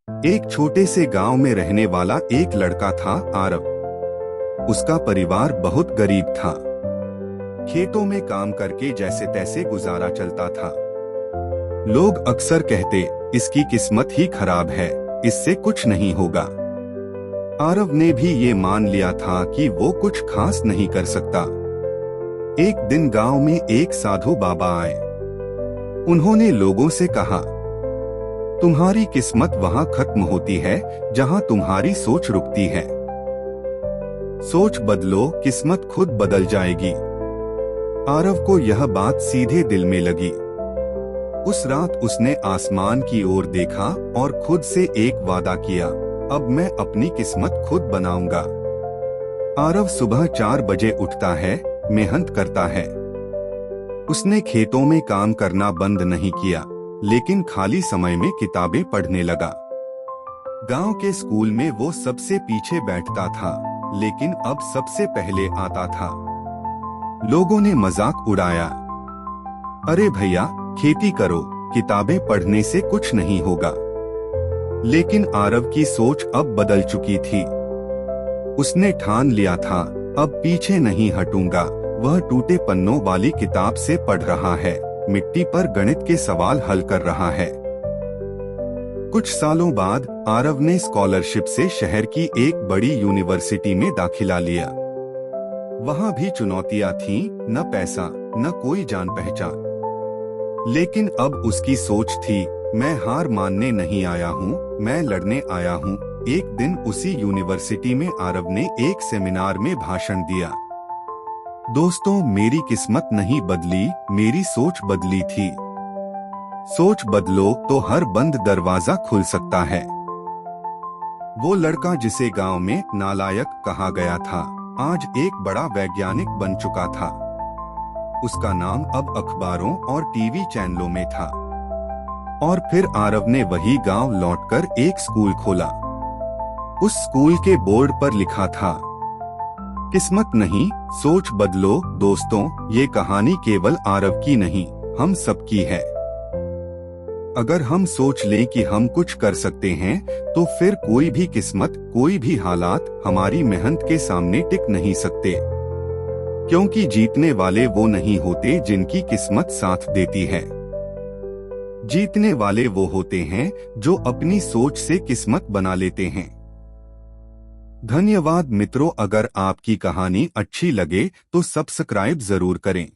एक छोटे से गांव में रहने वाला एक लड़का था, आरव। उसका परिवार बहुत गरीब था। खेतों में काम करके जैसे तैसे गुजारा चलता था। लोग अक्सर कहते, इसकी किस्मत ही खराब है, इससे कुछ नहीं होगा। आरव ने भी ये मान लिया था कि वो कुछ खास नहीं कर सकता। एक दिन गांव में एक साधु बाबा आए। उन्होंने लोगों से कहा, तुम्हारी किस्मत वहां खत्म होती है जहां तुम्हारी सोच रुकती है। सोच बदलो, किस्मत खुद बदल जाएगी। आरव को यह बात सीधे दिल में लगी। उस रात उसने आसमान की ओर देखा और खुद से एक वादा किया, अब मैं अपनी किस्मत खुद बनाऊंगा। आरव सुबह 4 बजे उठता है, मेहनत करता है। उसने खेतों में काम करना बंद नहीं किया, लेकिन खाली समय में किताबें पढ़ने लगा। गांव के स्कूल में वो सबसे पीछे बैठता था, लेकिन अब सबसे पहले आता था। लोगों ने मजाक उड़ाया, अरे भैया, खेती करो, किताबें पढ़ने से कुछ नहीं होगा। लेकिन आरव की सोच अब बदल चुकी थी। उसने ठान लिया था, अब पीछे नहीं हटूंगा। वह टूटे पन्नों वाली किताब से पढ़ रहा है, मिट्टी पर गणित के सवाल हल कर रहा है। कुछ सालों बाद आरव ने स्कॉलरशिप से शहर की एक बड़ी यूनिवर्सिटी में दाखिला लिया। वहां भी चुनौतियां थीं, न पैसा, न कोई जान पहचान। लेकिन अब उसकी सोच थी, मैं हार मानने नहीं आया हूँ, मैं लड़ने आया हूँ। एक दिन उसी यूनिवर्सिटी में आरव ने एक सेमिनार में भाषण दिया। दोस्तों, मेरी किस्मत नहीं बदली, मेरी सोच बदली थी। सोच बदलो तो हर बंद दरवाजा खुल सकता है। वो लड़का जिसे गांव में नालायक कहा गया था, आज एक बड़ा वैज्ञानिक बन चुका था। उसका नाम अब अखबारों और टीवी चैनलों में था। और फिर आरव ने वही गांव लौटकर एक स्कूल खोला। उस स्कूल के बोर्ड पर लिखा था, किस्मत नहीं, सोच बदलो। दोस्तों, ये कहानी केवल आरव की नहीं, हम सबकी है। अगर हम सोच लें कि हम कुछ कर सकते हैं, तो फिर कोई भी किस्मत, कोई भी हालात हमारी मेहनत के सामने टिक नहीं सकते। क्योंकि जीतने वाले वो नहीं होते जिनकी किस्मत साथ देती है। जीतने वाले वो होते हैं जो अपनी सोच से किस्मत बना लेते हैं। धन्यवाद मित्रों, अगर आपकी कहानी अच्छी लगे तो सब्सक्राइब जरूर करें।